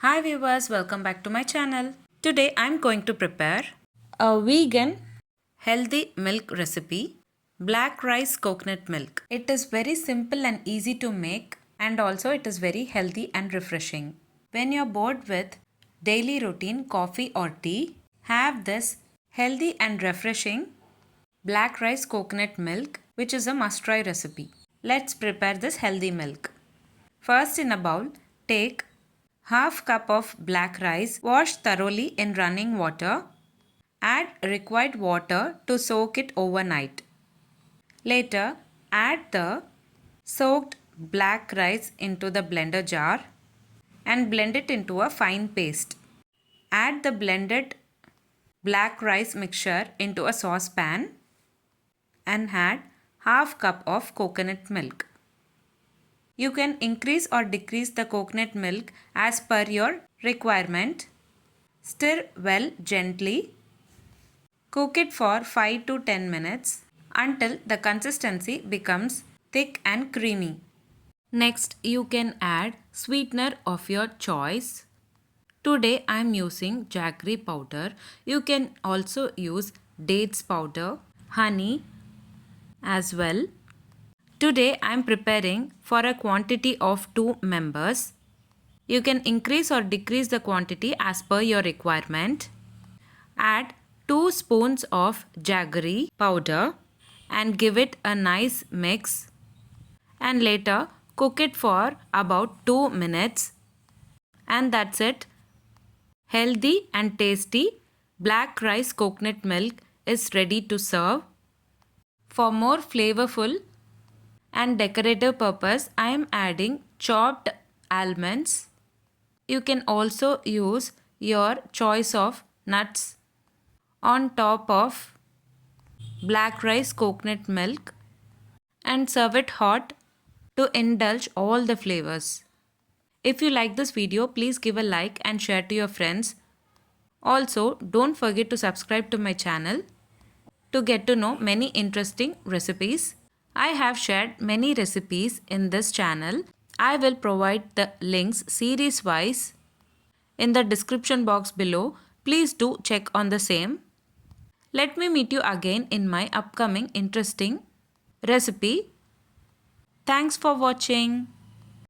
Hi viewers, welcome back to my channel. Today I'm going to prepare a vegan healthy milk recipe, black rice coconut milk. It is very simple and easy to make, and also it is very healthy and refreshing. When you're bored with daily routine coffee or tea, have this healthy and refreshing black rice coconut milk, which is a must-try recipe. Let's prepare this healthy milk. First, in a bowl, take half cup of black rice, wash thoroughly in running water. Add required water to soak it overnight. Later, add the soaked black rice into the blender jar and blend it into a fine paste. Add the blended black rice mixture into a saucepan and add half cup of coconut milk. You can increase or decrease the coconut milk as per your requirement. Stir well gently. Cook it for 5 to 10 minutes until the consistency becomes thick and creamy. Next, you can add sweetener of your choice. Today I am using jaggery powder. You can also use dates powder, honey as well. Today I am preparing for a quantity of 2 members. You can increase or decrease the quantity as per your requirement. Add 2 spoons of jaggery powder and give it a nice mix, and later cook it for about 2 minutes, and that's it. Healthy and tasty black rice coconut milk is ready to serve. For more flavorful and decorative purpose, I am adding chopped almonds. You can also use your choice of nuts on top of black rice coconut milk and serve it hot to indulge all the flavors. If you like this video, please give a like and share to your friends. Also, don't forget to subscribe to my channel to get to know many interesting recipes. I have shared many recipes in this channel. I will provide the links series wise in the description box below. Please do check on the same. Let me meet you again in my upcoming interesting recipe. Thanks for watching.